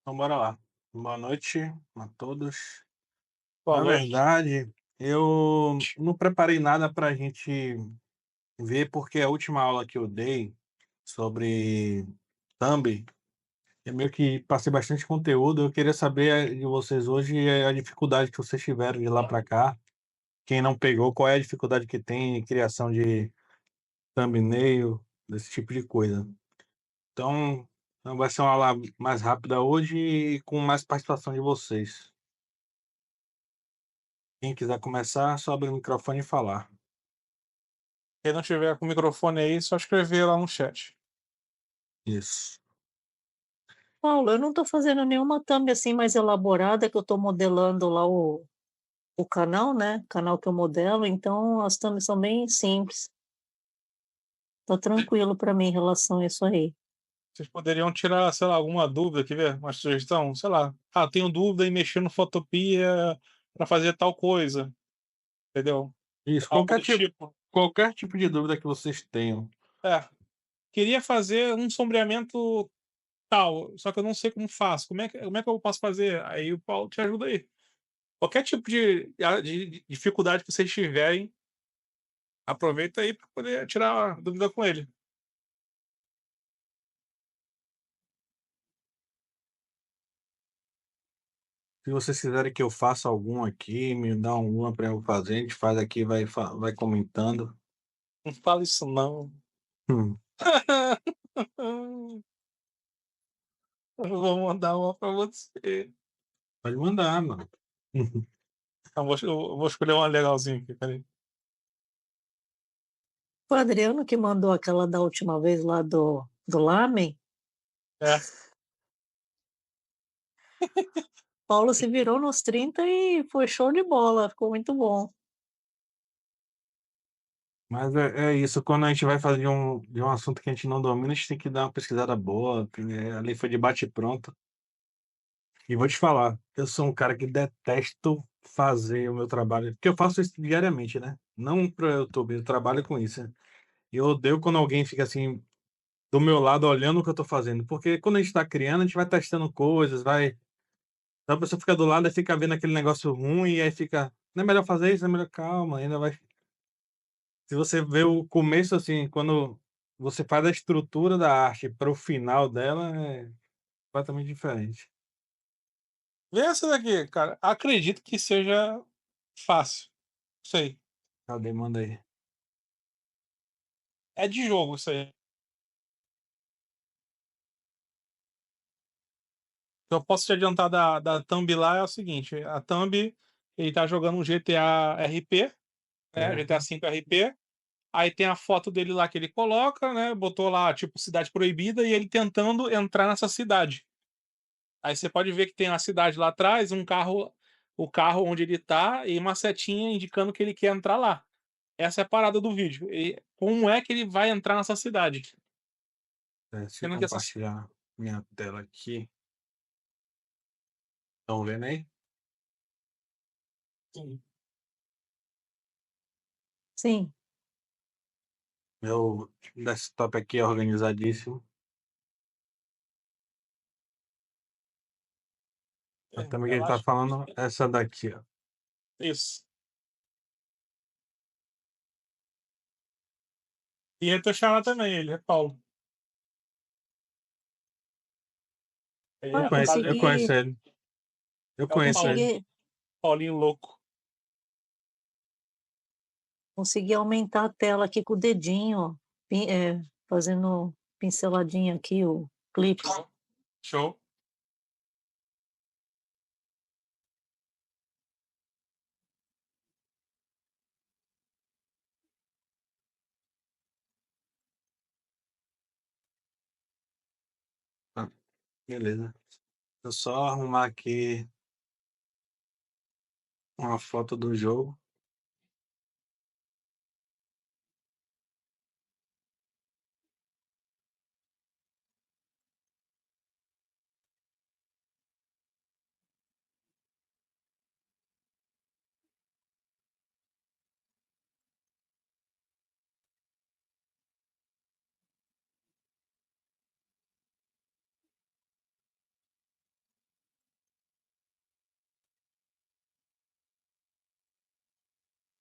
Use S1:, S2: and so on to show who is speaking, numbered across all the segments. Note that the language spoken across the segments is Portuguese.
S1: Então bora lá. Boa noite a todos.
S2: Boa
S1: Na
S2: noite.
S1: verdade, eu não preparei nada para a gente ver, porque a última aula que eu dei sobre Thumb, eu meio que passei bastante conteúdo. Eu queria saber de vocês hoje a dificuldade que vocês tiveram de lá para cá. Quem não pegou, qual é a dificuldade que tem em criação de thumbnail, desse tipo de coisa. Então, vai ser uma aula mais rápida hoje e com mais participação de vocês. Quem quiser começar, só abrir o microfone e falar.
S2: Quem não tiver com o microfone aí, só escrever lá no chat.
S1: Isso.
S3: Paulo, eu não estou fazendo nenhuma thumb, assim, mais elaborada, que eu estou modelando lá o canal, né, canal que eu modelo, então as thumbs são bem simples. Tá tranquilo para mim em relação a isso aí.
S2: Vocês poderiam tirar, sei lá, alguma dúvida, quer ver? Uma sugestão? Sei lá. Ah, tenho dúvida em mexer no Photopea para fazer tal coisa, entendeu?
S1: Isso,
S2: Algo do tipo.
S1: qualquer tipo de dúvida que vocês tenham.
S2: É, queria fazer um sombreamento tal, só que eu não sei como faço. Como é que eu posso fazer? Aí o Paulo te ajuda aí. Qualquer tipo de dificuldade que vocês tiverem, aproveita aí para poder tirar a dúvida com ele.
S1: Se vocês quiserem que eu faça algum aqui, me dá alguma para eu fazer, a gente faz aqui, vai comentando.
S2: Não fala isso não.
S1: Hum,
S2: Eu vou mandar uma pra você.
S1: pode mandar, mano.
S2: Então eu vou escolher uma legalzinha aqui, espera aí.
S3: Foi o Adriano que mandou aquela da última vez lá do lamen.
S2: É,
S3: Paulo se virou nos 30 e foi show de bola, ficou muito bom.
S1: Mas é isso, quando a gente vai fazer de um assunto que a gente não domina, a gente tem que dar uma pesquisada boa, ali foi de bate pronto. E vou te falar, eu sou um cara que detesto fazer o meu trabalho, porque eu faço isso diariamente, né, não para o YouTube, eu trabalho com isso, né. E eu odeio quando alguém fica, assim, do meu lado olhando o que eu tô fazendo, porque quando a gente tá criando, a gente vai testando coisas, então a pessoa fica do lado e fica vendo aquele negócio ruim, e aí fica: "Não é melhor fazer isso? Não é melhor", calma, ainda vai se você vê o começo, assim, quando você faz a estrutura da arte para o final dela, é completamente diferente.
S2: vê essa daqui, cara. Acredito que seja fácil. Sei.
S1: Cadê? Manda aí.
S2: É de jogo isso aí. O que eu posso te adiantar da thumb lá é o seguinte, a thumb, ele tá jogando um GTA RP, né, GTA
S1: Certo.
S2: V RP, aí tem a foto dele lá que ele coloca, né, botou lá, tipo, cidade proibida e ele tentando entrar nessa cidade. Aí você pode ver que tem a cidade lá atrás, o carro onde ele tá e uma setinha indicando que ele quer entrar lá. Essa é a parada do vídeo. Como é que ele vai entrar nessa cidade?
S1: Deixa eu
S2: Sendo que essa
S1: compartilhar minha tela aqui. Estão vendo aí?
S2: sim,
S3: Sim,
S1: Meu desktop aqui é organizadíssimo. A thumb que ele tá
S2: relaxa.
S1: falando é essa daqui, ó.
S2: Isso. E eu tô chamando também ele, é Paulo. Ele,
S3: olha,
S2: no caso,
S1: Eu
S2: ele
S1: conheço
S3: consegui
S1: ele, eu
S2: é o
S1: conheço ele.
S3: consegui
S2: Paulinho louco.
S3: consegui aumentar a tela aqui com o dedinho, ó, fazendo pinceladinha aqui o clipe.
S2: Show. Show.
S1: Ah, beleza. Eu só arrumar aqui uma foto do jogo.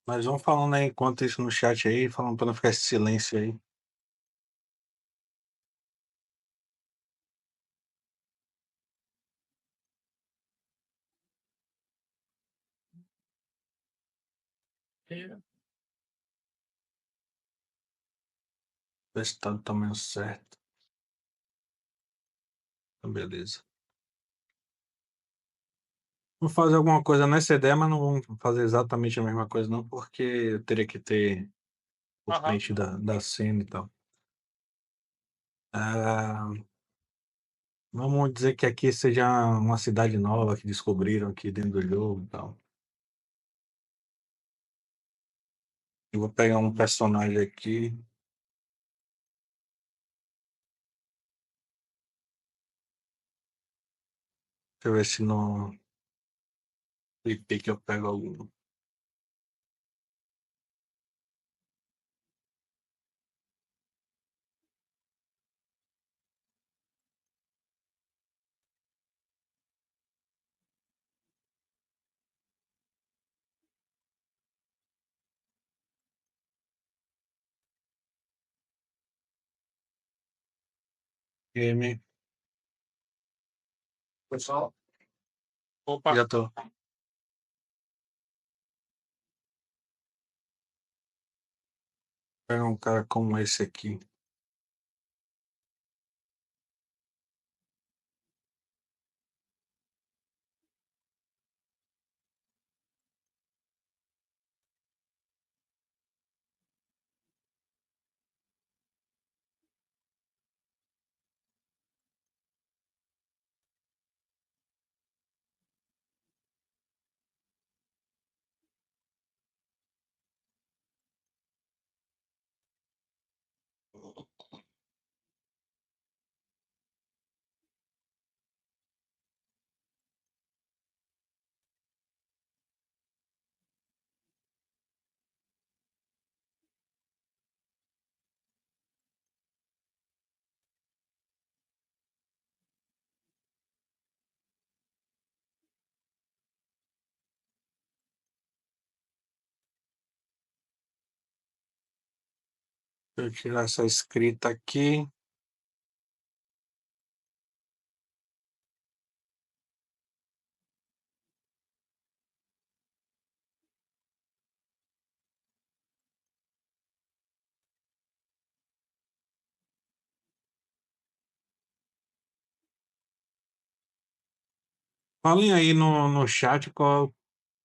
S1: Mas vamos falando aí enquanto isso no chat aí, falando pra não ficar esse silêncio aí.
S2: É.
S1: Ver se tá do tamanho certo. Então, beleza. Vou fazer alguma coisa nessa ideia, mas não vamos fazer exatamente a mesma coisa, não, porque eu teria que ter o
S2: Aham.
S1: print da cena e tal. Ah, vamos dizer que aqui seja uma cidade nova que descobriram aqui dentro do jogo e tal. Eu vou pegar um personagem aqui. Deixa eu ver se no IP que eu pego algum. Game. Pessoal,
S2: Opa,
S1: já tô. Pega um cara como esse aqui. Deixa eu tirar essa escrita aqui. Falem aí no chat qual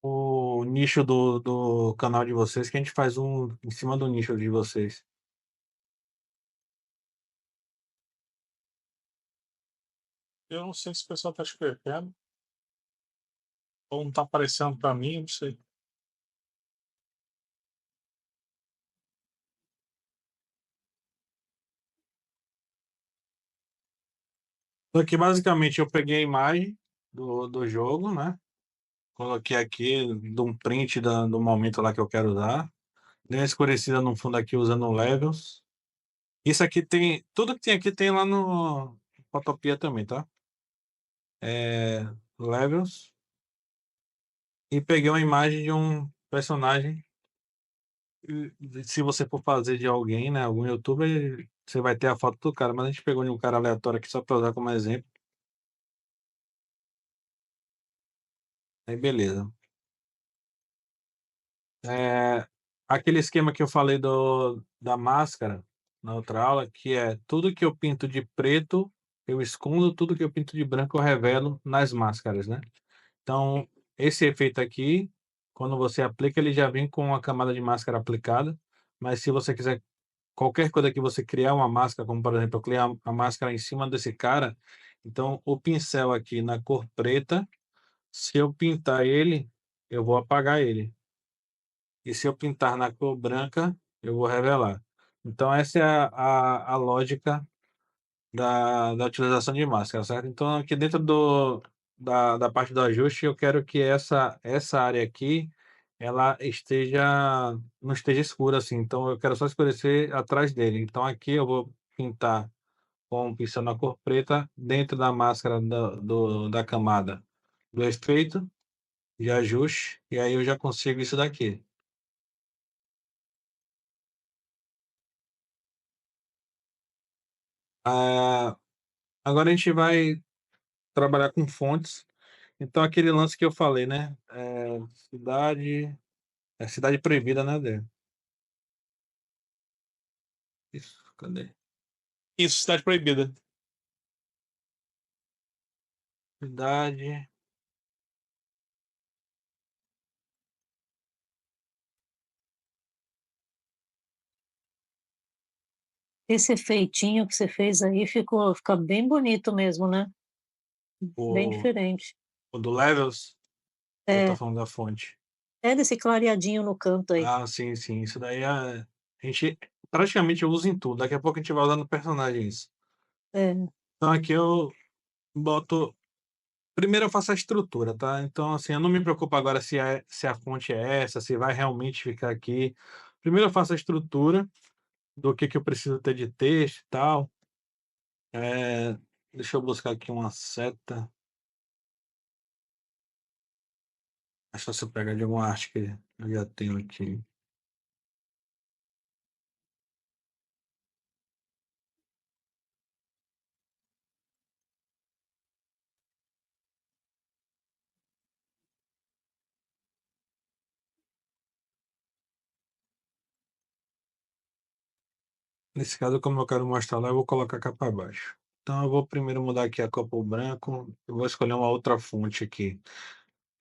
S1: o nicho do canal de vocês, que a gente faz um em cima do nicho de vocês.
S2: eu não sei se o pessoal tá escrevendo ou não tá aparecendo pra mim, não sei.
S1: Então, aqui, basicamente, eu peguei a imagem do jogo, né? Coloquei aqui, de um print do momento lá que eu quero usar. Dei uma escurecida no fundo aqui usando levels. Isso aqui tem. Tudo que tem aqui tem lá no Photopia também, tá? Levels. E peguei uma imagem de um personagem. Se você for fazer de alguém, né? Algum youtuber, você vai ter a foto do cara. Mas a gente pegou de um cara aleatório aqui só para usar como exemplo. Aí beleza. É, aquele esquema que eu falei da máscara na outra aula, que é tudo que eu pinto de preto, eu escondo, tudo que eu pinto de branco, eu revelo nas máscaras, né? Então, esse efeito aqui, quando você aplica, ele já vem com a camada de máscara aplicada, mas se você quiser qualquer coisa que você criar uma máscara, como por exemplo, eu criar a máscara em cima desse cara, então o pincel aqui na cor preta, se eu pintar ele, eu vou apagar ele. E se eu pintar na cor branca, eu vou revelar. Então, essa é a lógica da utilização de máscara, certo? Então, aqui dentro da parte do ajuste, eu quero que essa área aqui, ela não esteja escura assim. Então, eu quero só escurecer atrás dele. Então, aqui eu vou pintar com um pincel na cor preta dentro da máscara da camada do efeito de ajuste. E aí eu já consigo isso daqui. Ah, agora a gente vai trabalhar com fontes. Então aquele lance que eu falei, né, cidade cidade proibida, né, Dê? Isso, cadê?
S2: Isso, cidade proibida.
S1: Cidade
S3: Esse efeitinho que você fez aí fica bem bonito mesmo, né? Bem
S1: o
S3: diferente.
S1: o do Levels? Ou tá
S3: É,
S1: falando da fonte?
S3: é desse clareadinho no canto aí.
S1: Ah, sim, sim, isso daí a gente praticamente usa em tudo, daqui a pouco a gente vai usar no personagem isso.
S3: É,
S1: Então aqui eu boto primeiro eu faço a estrutura, tá, então, assim, eu não me preocupo agora se a fonte é essa, se vai realmente ficar aqui. Primeiro eu faço a estrutura do que eu preciso ter de texto e tal. Eh, deixa eu buscar aqui uma seta. É só se eu pegar de alguma arte que eu já tenho aqui. Nesse caso, como eu quero mostrar lá, eu vou colocar cá para baixo. Então eu vou primeiro mudar aqui a cor para o branco, eu vou escolher uma outra fonte aqui.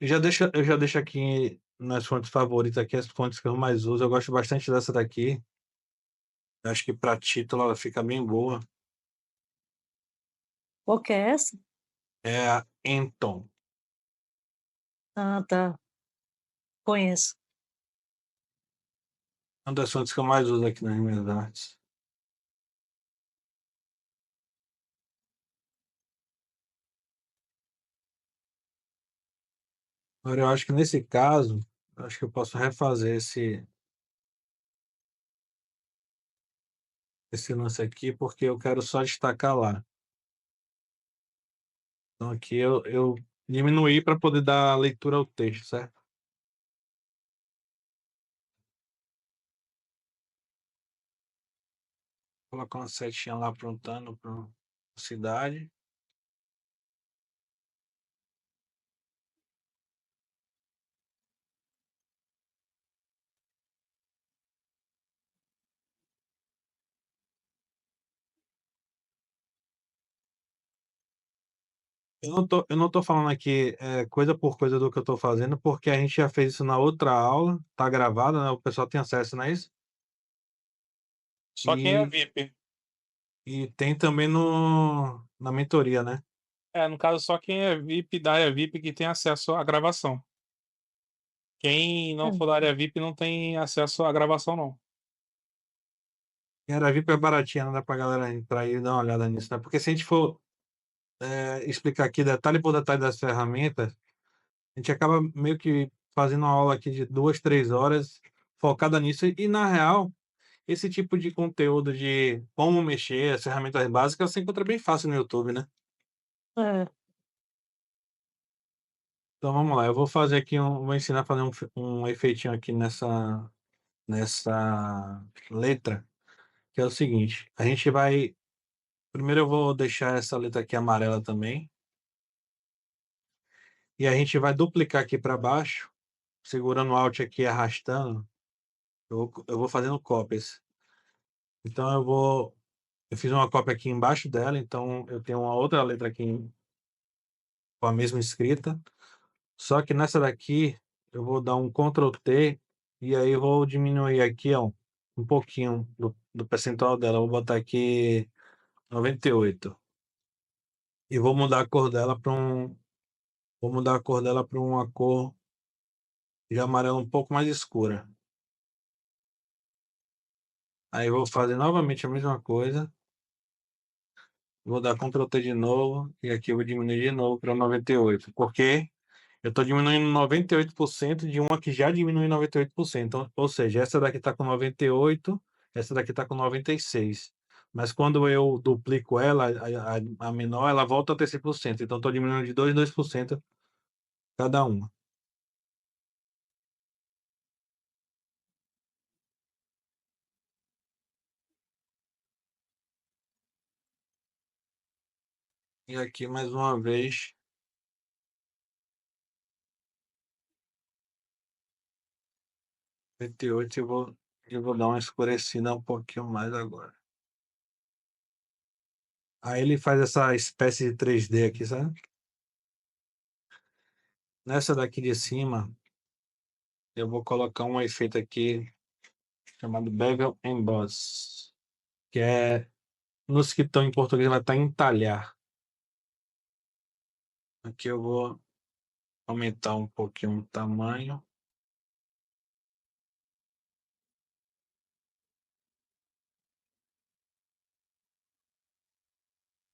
S1: Eu já deixo aqui nas fontes favoritas aqui, as fontes que eu mais uso, eu gosto bastante dessa daqui. Eu acho que para título ela fica bem boa.
S3: qual que é essa?
S1: É a Enton.
S3: Ah, tá, conheço.
S1: Uma das fontes que eu mais uso aqui nas minhas artes. Agora eu acho que nesse caso, eu acho que eu posso refazer esse lance aqui, porque eu quero só destacar lá. Então aqui eu diminuí para poder dar leitura ao texto, certo? Colocar uma setinha lá apontando para cidade. Eu não tô falando aqui, coisa por coisa do que eu tô fazendo, porque a gente já fez isso na outra aula, tá gravado, né, o pessoal tem acesso, não é isso?
S2: Só quem é
S1: E
S2: VIP.
S1: e tem também no na mentoria, né.
S2: É, no caso, só quem é VIP da área VIP que tem acesso à gravação. Quem não
S3: É,
S2: for da área VIP não tem acesso à gravação, não.
S1: E era VIP é baratinha, não dá pra galera entrar aí e dar uma olhada nisso, né, porque se a gente for, explicar aqui detalhe por detalhe das ferramentas, a gente acaba meio que fazendo uma aula aqui de 2 3 horas focada nisso e na real, esse tipo de conteúdo de como mexer, as ferramentas básicas, você encontra bem fácil no YouTube, né.
S3: é.
S1: Então vamos lá, eu vou fazer aqui vou ensinar a fazer um efeitinho aqui nessa letra, que é o seguinte, a gente vai primeiro eu vou deixar essa letra aqui amarela também, e a gente vai duplicar aqui para baixo, segurando o Alt aqui e arrastando, eu vou fazendo cópias. Então eu fiz uma cópia aqui embaixo dela, então eu tenho uma outra letra aqui com a mesma escrita, só que nessa daqui eu vou dar um Ctrl T, e aí eu vou diminuir aqui, ó, um pouquinho do percentual dela, eu vou botar aqui 98. E vou mudar a cor dela para vou mudar a cor dela para uma cor de amarelo um pouco mais escura. Aí eu vou fazer novamente a mesma coisa, vou dar Ctrl T de novo, e aqui eu vou diminuir de novo para 98, porque eu estou diminuindo 98% de uma que já diminui 98%. Então, ou seja, essa daqui está com 98, essa daqui está com 96. Mas quando eu duplico ela, a menor, ela volta a ter 100%. Então, estou diminuindo de 2% cada uma. E aqui mais uma vez 58 eu vou dar uma escurecida um pouquinho mais agora. Aí ele faz essa espécie de 3D aqui, sabe. Nessa daqui de cima, eu vou colocar um efeito aqui chamado Bevel Emboss, que é nos que estão em português vai estar entalhar. Aqui eu vou aumentar um pouquinho o tamanho.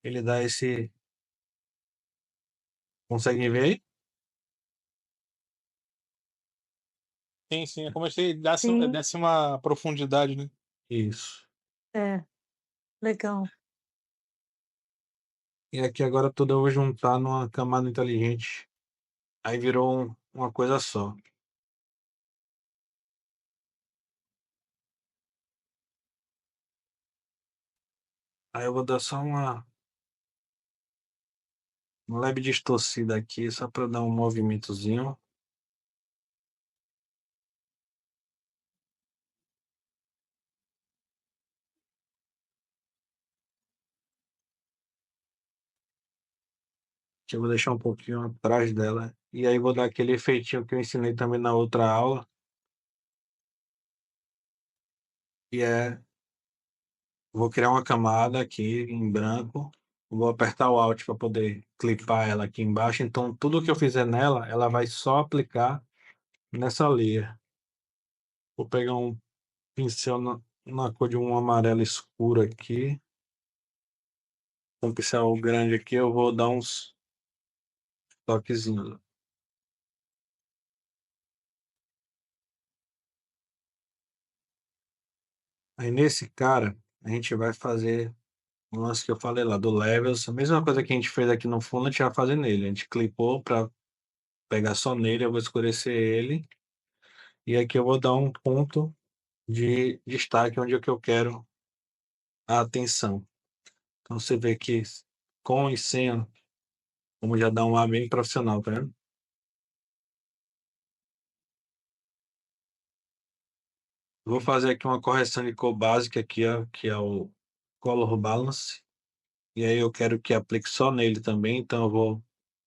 S1: Ele dá esse conseguem ver aí?
S2: Sim, sim. É como se desse,
S3: Sim,
S2: desse uma profundidade, né?
S1: Isso.
S3: é, legal.
S1: E aqui agora tudo eu vou juntar numa camada inteligente. Aí virou uma coisa só. Aí eu vou dar só uma leve distorcida aqui, só para dar um movimentozinho. Que eu vou deixar um pouquinho atrás dela. E aí vou dar aquele efeitinho que eu ensinei também na outra aula, que é vou criar uma camada aqui em branco, vou apertar o Alt para poder clipar ela aqui embaixo, então tudo que eu fizer nela, ela vai só aplicar nessa layer. Vou pegar um pincel na cor de um amarelo escuro aqui, um pincel grande aqui, eu vou dar uns toquezinhos. Aí nesse cara, a gente vai fazer o lance que eu falei lá do levels, a mesma coisa que a gente fez aqui no fundo, a gente vai fazer nele. A gente clipou para pegar só nele, eu vou escurecer ele. E aqui eu vou dar um ponto de destaque onde é que eu quero a atenção. Então você vê que com e sem, como já dá um ar bem profissional, tá vendo? Vou fazer aqui uma correção de cor básica aqui, ó, que é o Color Balance. E aí eu quero que aplique só nele também, então eu vou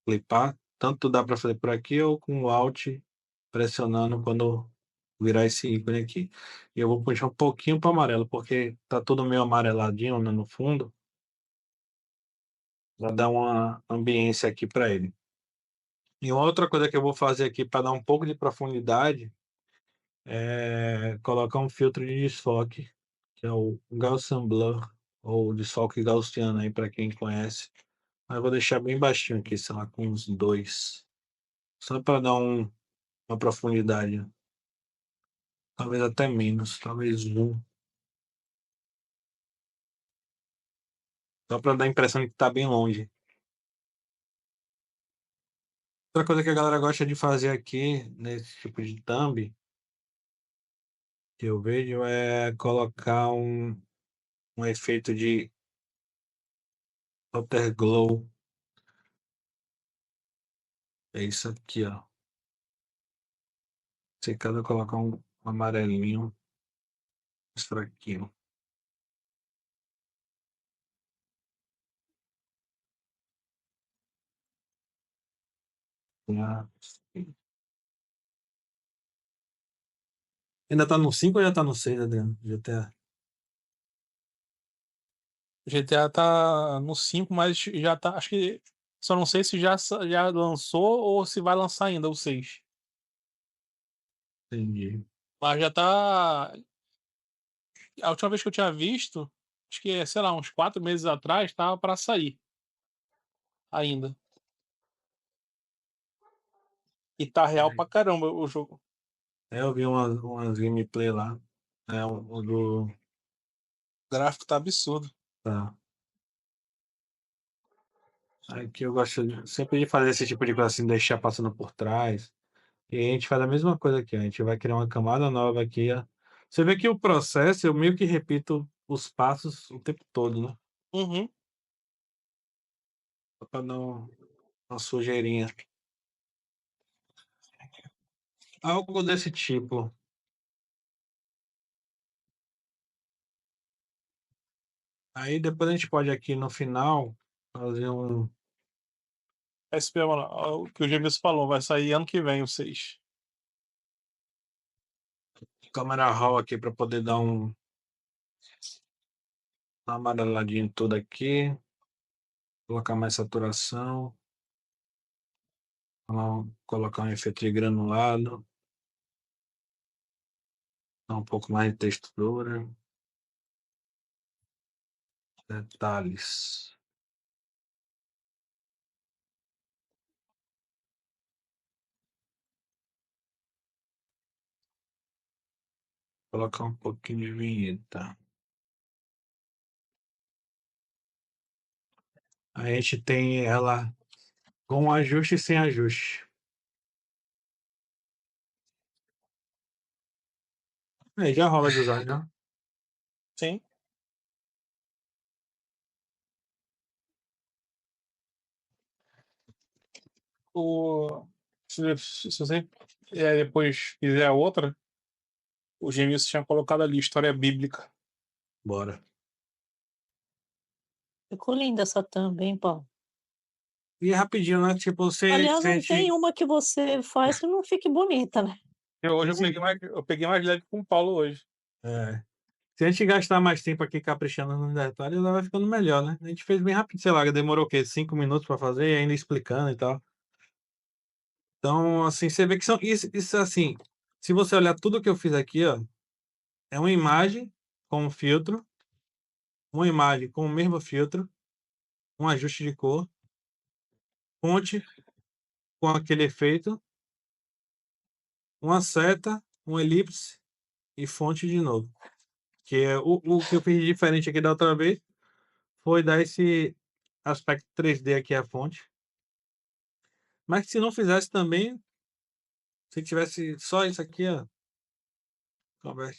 S1: clipar. Tanto dá para fazer por aqui ou com o Alt pressionando quando virar esse ícone aqui. E eu vou puxar um pouquinho para amarelo, porque tá tudo meio amareladinho, né, no fundo. Vai dar uma ambiência aqui para ele. E uma outra coisa que eu vou fazer aqui para dar um pouco de profundidade é colocar um filtro de desfoque, que é o Gaussian Blur, ou desfoque gaussiano aí para quem conhece. Mas eu vou deixar bem baixinho aqui, sei lá, com uns 2. Só para dar uma profundidade. Talvez até menos, talvez 1. Só para dar a impressão de que tá bem longe. Outra coisa que a galera gosta de fazer aqui, nesse tipo de thumb, que eu vejo, é colocar um efeito de Afterglow. É isso aqui, ó. Se cada colocar um amarelinho mais fraquinho. Ah, ainda tá no 5 ou já tá no 6, Adriano? GTA.
S2: GTA tá no 5, mas já tá. Acho que. Só não sei se já lançou ou se vai lançar ainda o 6.
S1: Entendi.
S2: Mas já tá. A última vez que eu tinha visto, acho que, sei lá, uns 4 meses atrás, tava pra sair ainda. E tá real pra caramba o jogo.
S1: Eu vi umas gameplay lá. É, o do.
S2: O gráfico tá absurdo.
S1: Tá. Aqui eu gosto sempre de fazer esse tipo de coisa assim, deixar passando por trás. E a gente faz a mesma coisa aqui, ó. A gente vai criar uma camada nova aqui, ó. Você vê que o processo, eu meio que repito os passos o tempo todo, né?
S2: Uhum.
S1: Só pra dar uma sujeirinha. Algo desse tipo. Aí depois a gente pode aqui no final fazer um
S2: SP, mano, o que o Gêmeos falou, vai sair ano que vem o 6.
S1: câmera raw aqui para poder dar uma amareladinha em tudo aqui. Colocar mais saturação. Colocar um efeito de granulado. Dar um pouco mais de textura. Detalhes. Colocar um pouquinho de vinheta. Aí a gente tem ela com ajuste e sem ajuste. Aí já rola de usar, já.
S2: Sim. Se você depois fizer outra, o Gêmeos tinha colocado ali história bíblica.
S1: Bora.
S3: Ficou linda essa thumb, hein, Paulo?
S1: E é rapidinho, né? Tipo, você
S3: Aliás, não
S1: sente.
S3: tem uma que você faz que não fique bonita, né?
S2: Hoje eu peguei mais leve com o Paulo hoje.
S1: É. Se a gente gastar mais tempo aqui caprichando nos detalhes, ela vai ficando melhor, né? A gente fez bem rápido, sei lá, demorou o quê? 5 minutos para fazer, e ainda explicando e tal. Então, assim, você vê que são. Isso assim, se você olhar tudo que eu fiz aqui, ó, é uma imagem com um filtro, uma imagem com o mesmo filtro, um ajuste de cor, fonte com aquele efeito, uma seta, um elipse e fonte de novo. Que é o que eu fiz de diferente aqui da outra vez foi dar esse aspecto 3D aqui à fonte. Mas que se não fizesse também, se tivesse só isso aqui, ó, convert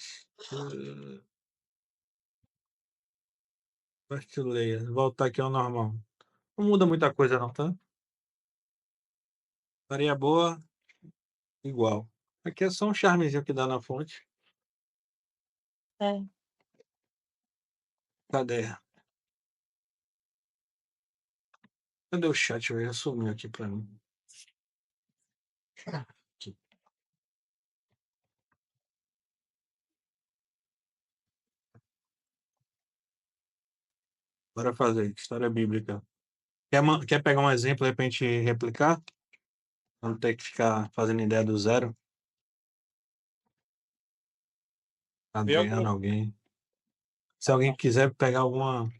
S1: to layer, voltar aqui ao normal. Não muda muita coisa não, tá? Faria boa, igual. Aqui é só um charmezinho que dá na fonte.
S3: É.
S1: Cadê? Cadê o chat, velho? Sumiu aqui pra mim. Aqui. Bora fazer. História bíblica. Quer pegar um exemplo aí pra gente replicar? Não ter que ficar fazendo ideia do zero?
S2: Vê algum.
S1: Adriano, alguém. Se alguém quiser pegar alguma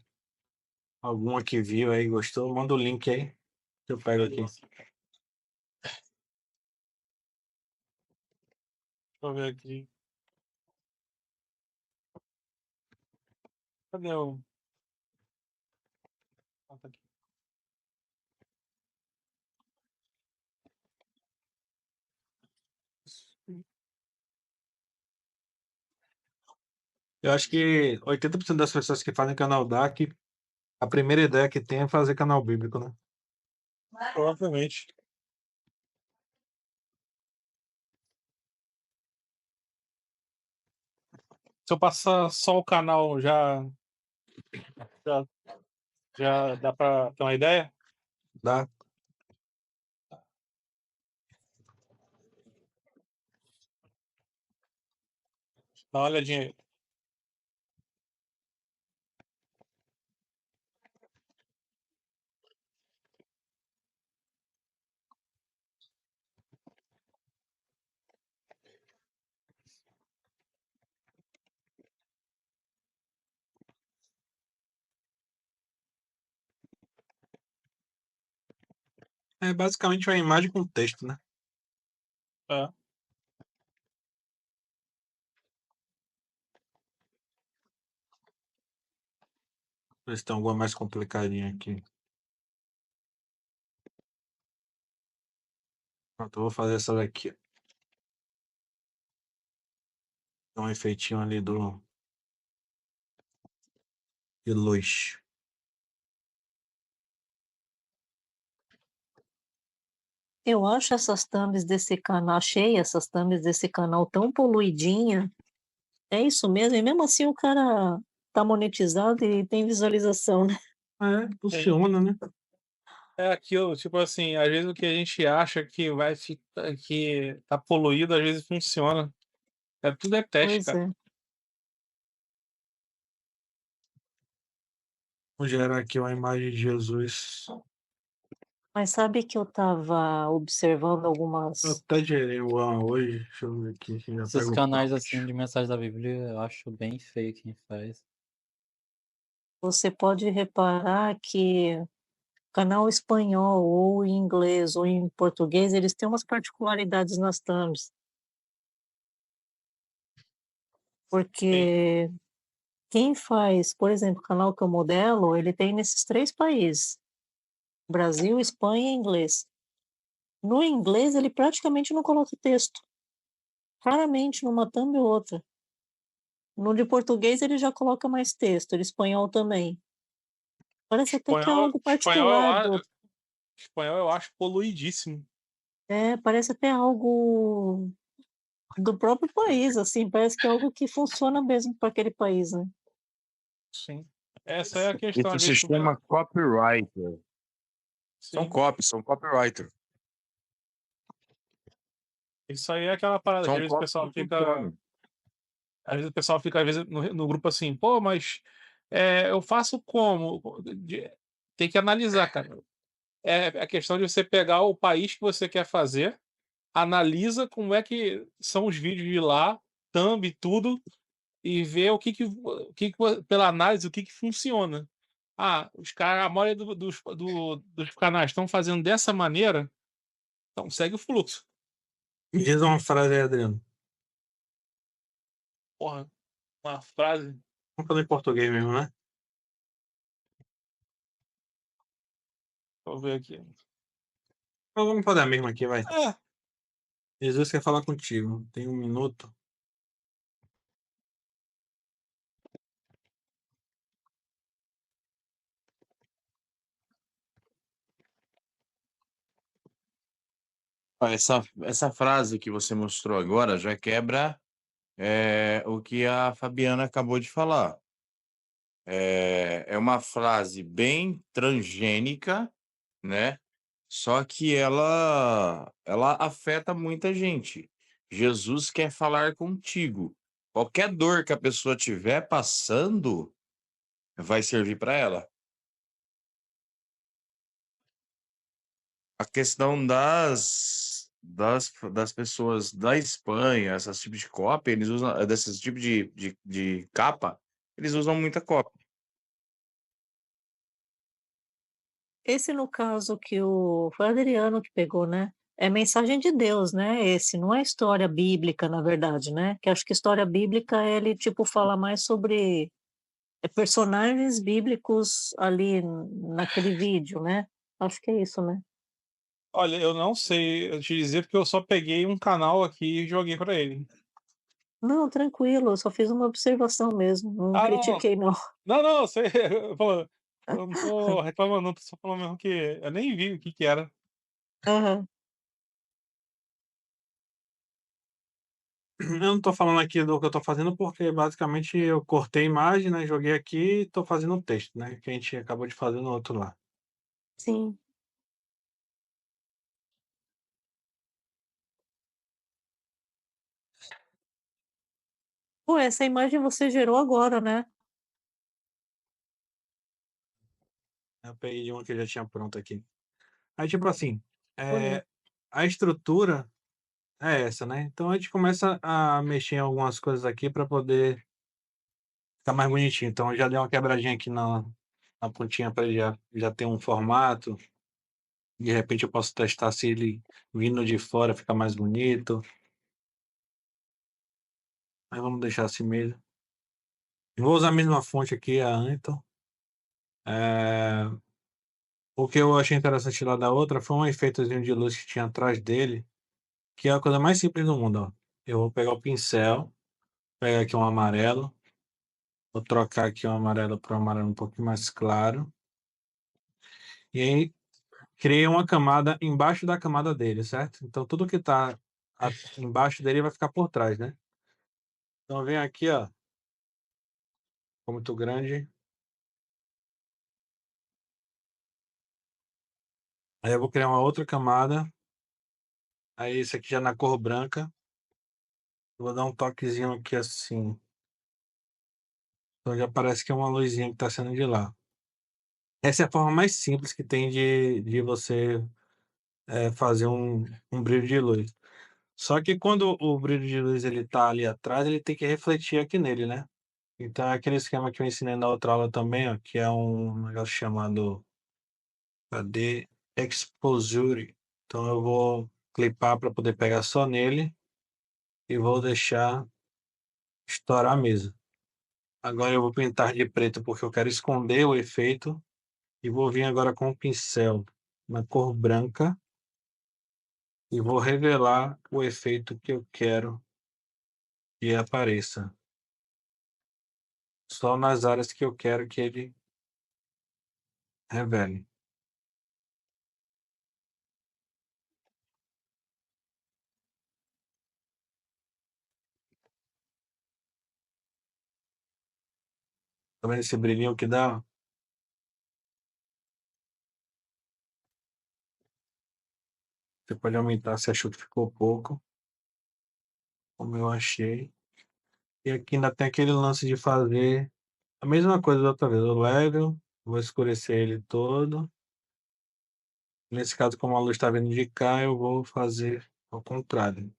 S1: que viu aí, gostou, manda o link aí. Que eu pego aqui.
S2: Deixa eu ver aqui. Cadê o. Ah, tá aqui.
S1: Eu acho que 80% das pessoas que fazem canal DAC, a primeira ideia que tem é fazer canal bíblico, né?
S2: Provavelmente. Se eu passar só o canal, já, já dá pra ter uma ideia?
S1: Dá.
S2: Dá uma olhadinha aí.
S1: É basicamente uma imagem com texto, né?
S2: É.
S1: Ver se tem alguma mais complicadinha aqui. Pronto, eu vou fazer essa daqui. Dá um efeitinho ali de luz.
S3: Eu acho essas thumbs desse canal achei essas thumbs desse canal tão poluidinha. É isso mesmo, e mesmo assim o cara tá monetizado e tem visualização, né.
S1: É,
S2: Sim.
S1: funciona, né?
S2: É aquilo, tipo assim, às vezes o que a gente acha que vai ficar que tá poluído, às vezes funciona. Tudo é teste,
S3: Pois
S2: cara.
S3: é.
S1: Vou gerar aqui uma imagem de Jesus.
S3: Mas sabe que eu estava observando
S1: Eu
S3: algumas
S1: até gerei uma hoje. Deixa eu ver aqui que já
S4: Esses
S1: pega o
S4: canais, assim,
S1: prompt.
S4: de mensagem da Bíblia, eu acho bem feio quem faz.
S3: você pode reparar que canal espanhol ou em inglês ou em português, eles têm umas particularidades nas thumbs.
S2: Sim.
S3: Porque quem faz, por exemplo, o canal que eu modelo, ele tem nesses 3 países: Brasil, Espanha e inglês. No inglês, ele praticamente não coloca texto, raramente numa thumb ou outra. No de português, ele já coloca mais texto, no espanhol também. Parece até que é
S2: Espanhol
S3: algo
S2: espanhol eu
S3: particular
S2: a
S3: do
S2: espanhol eu acho poluidíssimo.
S3: parece até algo do próprio país, assim, parece que é algo que funciona mesmo para aquele país, né.
S2: Sim. Essa é a questão,
S5: Isso
S2: às
S5: se
S2: vezes tu vê
S5: chama copywriter. São
S2: sim.
S5: são copywriter.
S2: Isso aí é aquela parada que
S5: São copies que funcionam.
S2: às vezes o pessoal fica, às vezes, no grupo assim: "Pô, mas, eu faço como?" Tem que analisar, cara. É a questão de você pegar o país que você quer fazer, analisa como é que são os vídeos de lá, thumb e tudo, e ver o que pela análise, o que que funciona. Ah, a maioria dos canais estão fazendo dessa maneira, então segue o fluxo.
S1: Me diz uma frase aí, Adriano.
S2: Porra, uma frase.
S1: Vamos falar em português mesmo, né?
S2: Deixa eu ver aqui.
S1: Então vamos fazer a mesma aqui, vai.
S2: É,
S1: Jesus quer falar contigo. Tem 1 minuto.
S5: Ó, essa frase que você mostrou agora já quebra o que a Fabiana acabou de falar. É uma frase bem transgênica, né? Só que ela afeta muita gente. Jesus quer falar contigo. Qualquer dor que a pessoa tiver passando vai servir para ela. A questão das pessoas da Espanha, esses tipos de cópia, eles usam desses tipos de capa, eles usam muita cópia.
S3: Esse no caso que foi o Adriano que pegou, né, é mensagem de Deus, né, esse, não é história bíblica na verdade, né, que acho que história bíblica ele, tipo, fala mais sobre, personagens bíblicos ali naquele vídeo, né, acho que é isso, né.
S2: olha, eu não sei eu te dizer, porque eu só peguei um canal aqui e joguei pra ele.
S3: Não, tranquilo, eu só fiz uma observação mesmo, não
S2: Ah, não.
S3: critiquei não.
S2: Não, não, eu sei, eu não tô reclamando não, tô só falando mesmo que eu nem vi o que que era.
S3: Aham.
S1: Eu não tô falando aqui do que eu tô fazendo, porque basicamente eu cortei a imagem, né, joguei aqui e tô fazendo o texto, né, que a gente acabou de fazer no outro lá.
S3: Sim. Pô, essa imagem você gerou agora, né?
S1: Eu peguei de uma que eu já tinha pronta aqui. Aí, tipo assim,
S3: Bonito.
S1: a estrutura é essa, né, então a gente começa a mexer em algumas coisas aqui para poder ficar mais bonitinho. Então eu já dei uma quebradinha aqui na pontinha para ele já ter um formato. De repente eu posso testar se ele vindo de fora fica mais bonito. Mas vamos deixar assim mesmo. Vou usar a mesma fonte aqui, a Anton. Eh, o que eu achei interessante lá da outra foi um efeitozinho de luz que tinha atrás dele, que é a coisa mais simples do mundo, ó. Eu vou pegar o pincel, pegar aqui um amarelo, vou trocar aqui o amarelo para um amarelo um pouquinho mais claro. E aí criei uma camada embaixo da camada dele, certo? Então tudo que tá embaixo dele vai ficar por trás, né? Então vem aqui, ó. Ficou muito grande. Aí eu vou criar uma outra camada. Aí esse aqui já na cor branca. Vou dar um toquezinho aqui assim. Então já parece que é uma luzinha que tá saindo de lá. Essa é a forma mais simples que tem de você fazer um brilho de luz. Só que quando o brilho de luz ele tá ali atrás, ele tem que refletir aqui nele, né? Então é aquele esquema que eu ensinei na outra aula também, ó, que é um negócio chamado, cadê? Exposure. Então eu vou clipar para poder pegar só nele e vou deixar estourar mesmo. Agora eu vou pintar de preto porque eu quero esconder o efeito e vou vir agora com o pincel na cor branca e vou revelar o efeito que eu quero que apareça. Só nas áreas que eu quero que ele revele. Tá vendo esse brilhinho que dá? Você pode aumentar se achou que ficou pouco, como eu achei. E aqui ainda tem aquele lance de fazer a mesma coisa da outra vez. Eu levo, vou escurecer ele todo. Nesse caso, como a luz está vindo de cá, eu vou fazer ao contrário.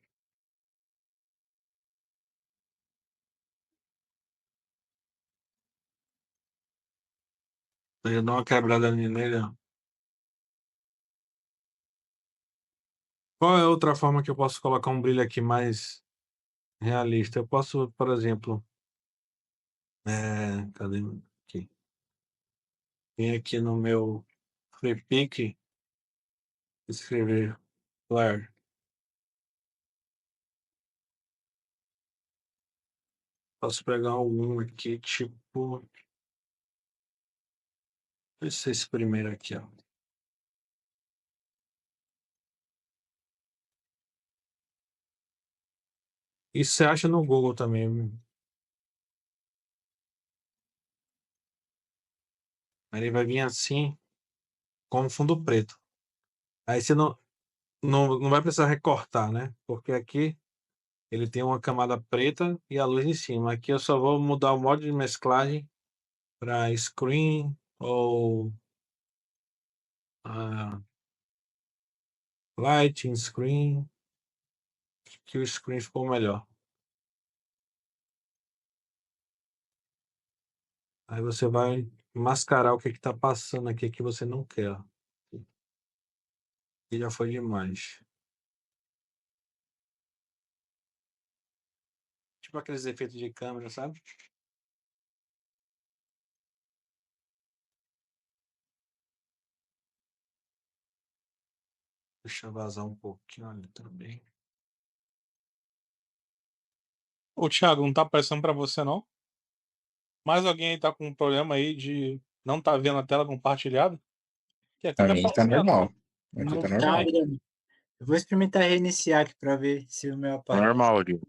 S1: Eu dou uma quebrada nele, ó. Qual é a outra forma que eu posso colocar um brilho aqui mais realista? Eu posso, por exemplo, cadê aqui? Vem aqui no meu Free Pick, escrever Flare. Posso pegar algum aqui, tipo esse primeiro aqui, ó. Isso você acha no Google também. Aí ele vai vir assim, com fundo preto. Aí você não vai precisar recortar, né? Porque aqui ele tem uma camada preta e a luz em cima. Aqui eu só vou mudar o modo de mesclagem para screen ou lighting screen, que o screen ficou melhor. Aí você vai mascarar o que está passando aqui que você não quer. E já foi demais. Tipo aqueles efeitos de câmera, sabe? Deixa eu vazar um pouquinho ali também.
S2: Ô, Thiago, não tá aparecendo pra você, não? Mais alguém aí tá com um problema aí de não tá vendo a tela compartilhada? Que aqui
S5: Pra
S2: tá
S5: mim tá
S2: aparecendo.
S5: normal. Aqui
S6: Não
S5: tá
S6: tá,
S5: normal.
S6: Adriano. Eu vou experimentar reiniciar aqui para ver se o meu
S5: Tá
S6: aparece.
S5: normal, Gil.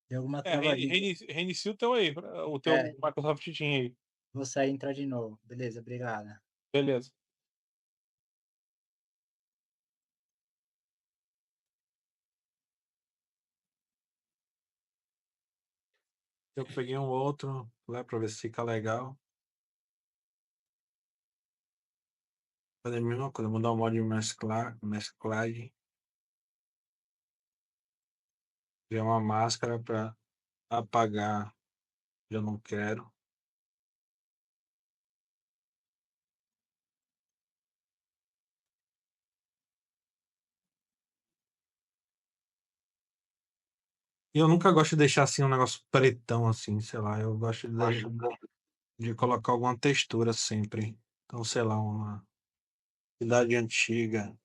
S6: Deu alguma
S2: É,
S6: travadinha.
S2: reinicia o teu aí, o teu
S6: É.
S2: Microsoft Teams aí.
S6: Vou sair e entrar de novo. Beleza, obrigado.
S2: Beleza.
S1: Eu peguei um outro lá para ver se fica legal. Fazer a mesma coisa, mudar o modo de mesclagem. Criar uma máscara para apagar. Eu não quero. E eu nunca gosto de deixar assim um negócio pretão assim, sei lá. Eu gosto de colocar alguma textura sempre. Então, sei lá, uma cidade antiga.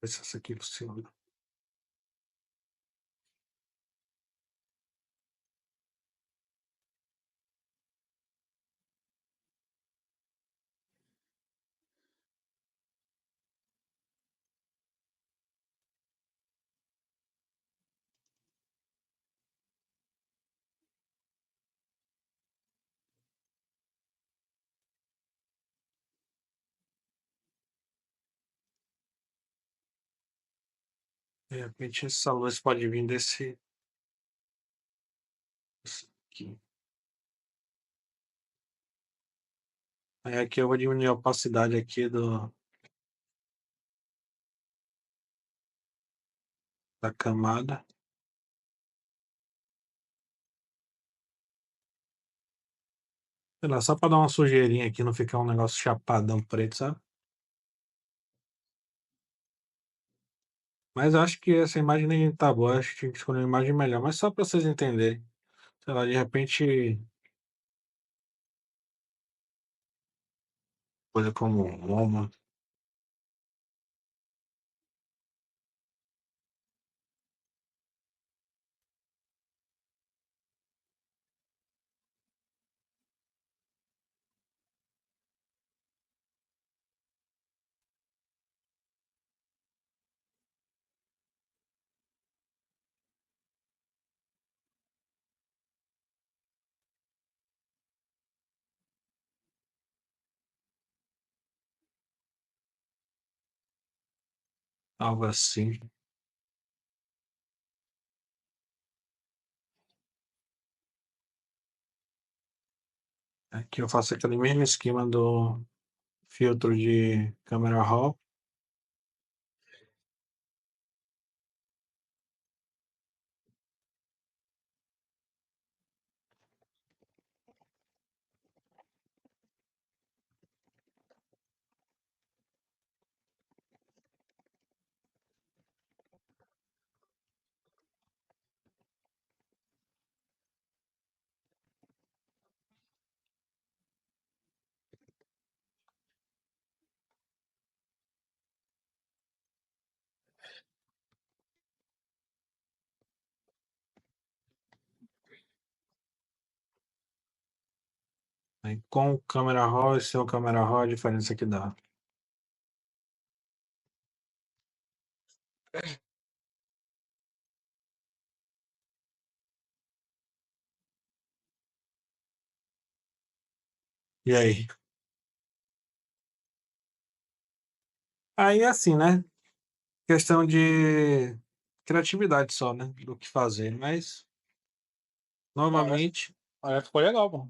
S1: Ver se essa aqui funciona. De repente essa luz pode vir desse aqui. Aí aqui eu vou diminuir a opacidade aqui da camada. Sei lá, só para dar uma sujeirinha aqui, não ficar um negócio chapadão preto, sabe? Mas eu acho que essa imagem nem tá boa, acho que tinha que escolher uma imagem melhor, mas só para vocês entenderem. Sei lá, de repente, coisa como Roma. Algo assim. Aqui eu faço aquele mesmo esquema do filtro de câmera RAW. Aí, com câmera RAW e sem câmera RAW, a diferença que dá. E aí? Aí, assim, né? Questão de criatividade só, né? Do que fazer. Mas, novamente,
S2: Aí ficou legal, pô.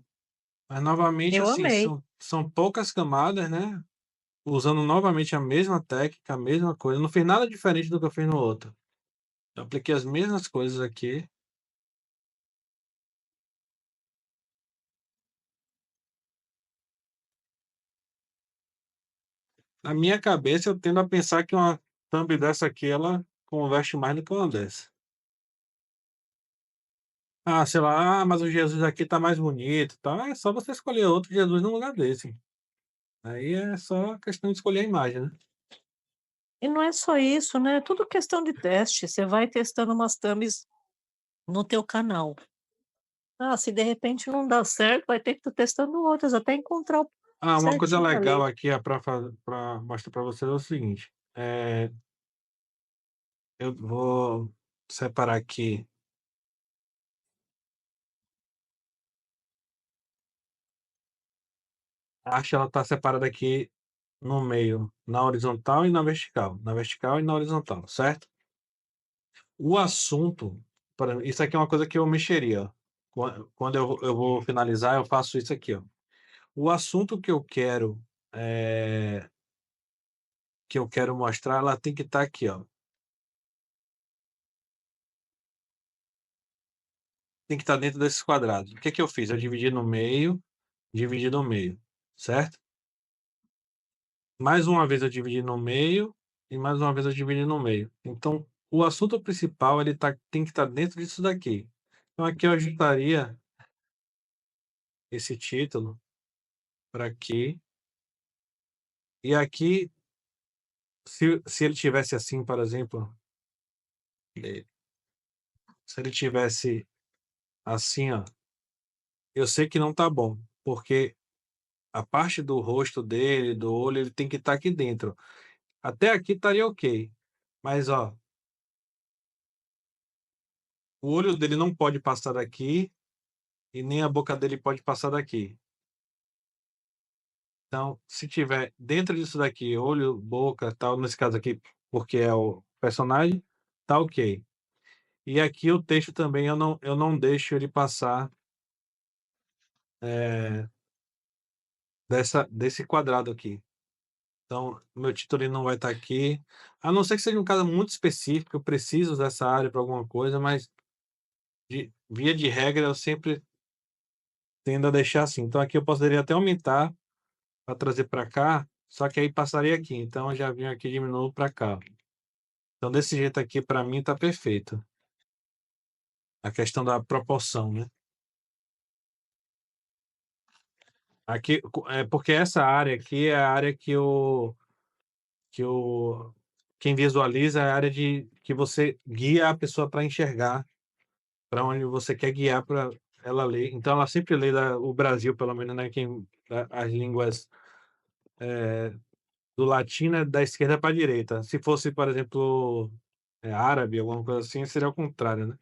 S3: Eu
S1: assim,
S3: amei.
S1: são poucas camadas, né? Usando novamente a mesma técnica, a mesma coisa. Não fiz nada diferente do que eu fiz no outro. Eu apliquei as mesmas coisas aqui. Na minha cabeça, eu tendo a pensar que uma thumb dessa aqui, ela converte mais do que uma dessa. Ah, sei lá, mas o Jesus aqui tá mais bonito, tá? É só você escolher outro Jesus no lugar desse. Aí é só questão de escolher a imagem, né?
S3: E não é só isso, né, é tudo questão de teste, você vai testando umas thumbs no teu canal. Ah, se de repente não dá certo, vai ter que estar testando outras até encontrar o
S1: Ah, uma coisa
S3: certinho
S1: legal
S3: ali.
S1: aqui para mostrar para vocês é o seguinte, eu vou separar aqui. A arte ela tá separada aqui no meio, na horizontal e na vertical, e na horizontal, certo? O assunto, isso aqui é uma coisa que eu mexeria, ó. Quando eu vou finalizar, eu faço isso aqui, ó. O assunto que eu quero mostrar, ela tem que estar aqui, ó. Tem que estar dentro desses quadrados. O que que eu fiz? Eu dividi no meio, certo? Mais uma vez eu dividi no meio e mais uma vez eu dividi no meio. Então, o assunto principal tem que estar dentro disso daqui. Então, aqui eu ajustaria esse título para aqui. E aqui se ele tivesse assim, por exemplo, se ele tivesse assim, ó, eu sei que não tá bom, porque a parte do rosto dele, do olho, ele tem que estar aqui dentro. Até aqui estaria ok, mas ó, o olho dele não pode passar daqui e nem a boca dele pode passar daqui. Então, se tiver dentro disso daqui, olho, boca, tal, nesse caso aqui, porque é o personagem, tá ok. E aqui o texto também eu não deixo ele passar desse quadrado aqui. Então, meu título ele não vai estar aqui, a não ser que seja um caso muito específico, eu preciso dessa área para alguma coisa, mas via de regra eu sempre tendo a deixar assim. Então aqui eu poderia até aumentar para trazer para cá, só que aí passaria aqui. Então eu já vim aqui e diminuo para cá. Então desse jeito aqui para mim tá perfeito. A questão da proporção, né? Aqui é porque essa área aqui é a área que o quem visualiza é a área de que você guia a pessoa para enxergar para onde você quer guiar para ela ler. Então ela sempre lê o Brasil, pelo menos, né? As línguas do latino é da esquerda para a direita. Se fosse, por exemplo, árabe, alguma coisa assim, seria o contrário, né?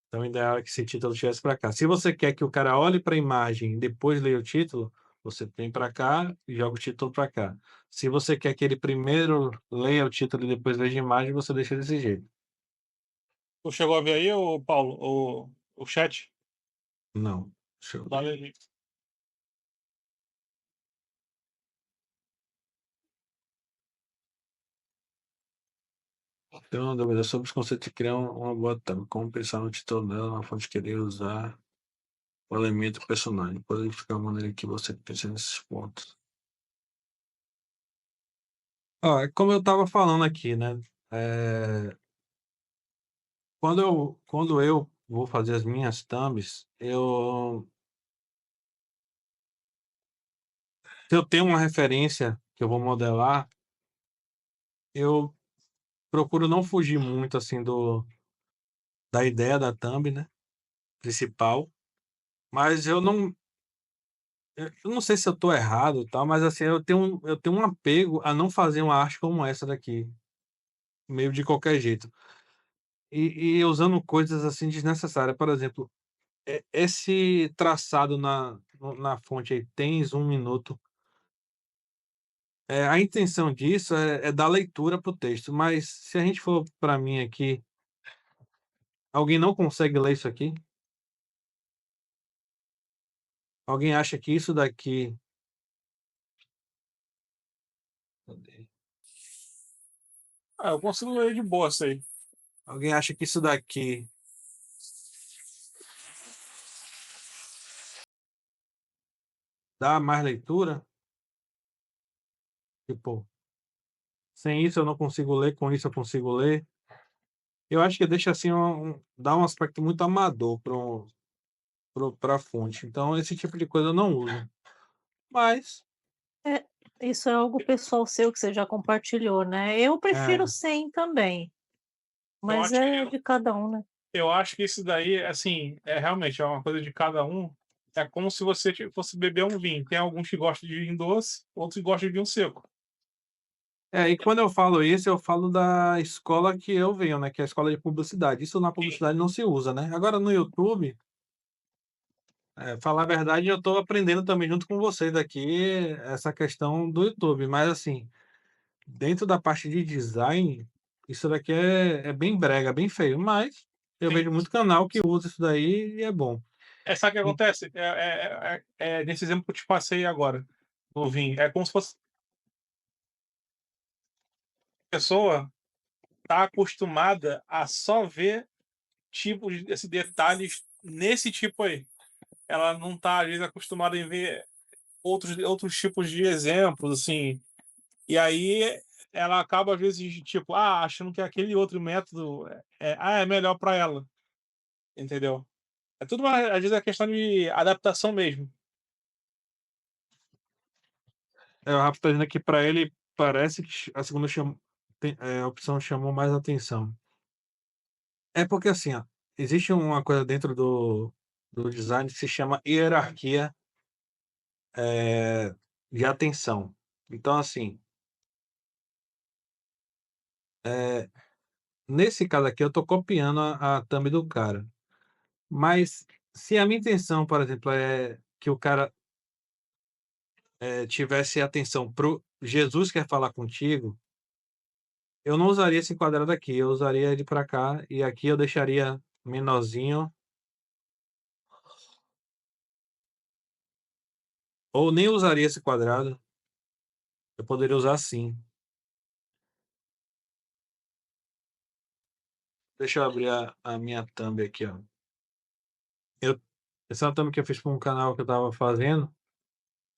S1: Então, o ideal é que esse título estivesse para cá. Se você quer que o cara olhe para a imagem e depois leia o título, você vem para cá e joga o título para cá. Se você quer que ele primeiro leia o título e depois veja a imagem, você deixa desse jeito.
S2: Tu chegou a ver aí, Paulo, o chat?
S1: Não. Deixa eu
S2: Dá
S1: ver.
S2: uma olhadinha.
S1: Tenho uma dúvida sobre os conceitos de criar uma boa thumb. Como pensar no título dela, na fonte querer usar o elemento personagem. Pode ficar a maneira que você pensa nesses pontos. Ó, é como eu estava falando aqui, né? Quando eu vou fazer as minhas thumbs, se eu tenho uma referência que eu vou modelar, eu procuro não fugir muito assim da ideia da thumb, né? Principal. Mas eu não sei se eu estou errado, e tal, mas assim eu tenho um apego a não fazer uma arte como essa daqui, meio de qualquer jeito. E usando coisas assim desnecessárias. Por exemplo, esse traçado na fonte aí, tens 1 minuto. A intenção disso é dar leitura para o texto, mas se a gente for para mim aqui, alguém não consegue ler isso aqui? Alguém acha que isso daqui. Cadê?
S2: Ah, eu consigo ler de boa isso aí.
S1: Alguém acha que isso daqui dá mais leitura? Tipo, sem isso eu não consigo ler, com isso eu consigo ler. Eu acho que deixa assim dá um aspecto muito amador para a fonte. Então esse tipo de coisa eu não uso. Mas
S3: É, isso é algo pessoal seu que você já compartilhou, né. Eu prefiro
S1: é,
S3: sem também,
S2: Eu
S3: mas
S2: acho que
S3: é de cada um, né.
S2: Eu acho que isso daí, assim, é realmente é uma coisa de cada um. É como se você fosse beber um vinho. Tem alguns que gostam de vinho doce, outros que gostam de vinho seco.
S1: e quando eu falo isso, eu falo da escola que eu venho, né, que é a escola de publicidade. Isso na publicidade não se usa, né. Agora no YouTube, falar a verdade, eu estou aprendendo também junto com vocês aqui essa questão do YouTube, mas assim, dentro da parte de design, isso daqui é bem brega, bem feio, mas eu
S2: Sim.
S1: vejo muito canal que usa isso daí e é bom.
S2: Sabe o que
S1: E
S2: acontece? Nesse exemplo que eu te passei agora, do vinho. É como se fosse a pessoa tá acostumada a só ver tipos, esses detalhes nesse tipo aí. Ela não tá, às vezes, acostumada em ver outros tipos de exemplos, assim. E aí ela acaba, às vezes, tipo, achando que aquele outro método é melhor para ela, entendeu? É tudo às vezes é questão de adaptação mesmo.
S1: o Rafa tá dizendo aqui para ele, parece que a segunda a opção chamou mais atenção. É porque, assim, ó, existe uma coisa dentro do design que se chama hierarquia, de atenção. Então, assim, eh, nesse caso aqui eu tô copiando a thumb do cara, mas se a minha intenção, por exemplo, é que o cara, tivesse atenção pro Jesus quer falar contigo, eu não usaria esse quadrado aqui, eu usaria ele pra cá e aqui eu deixaria menorzinho, ou nem usaria esse quadrado, eu poderia usar assim. Deixa eu abrir a minha thumb aqui, ó. Eu essa é uma thumb que eu fiz para um canal que eu estava fazendo.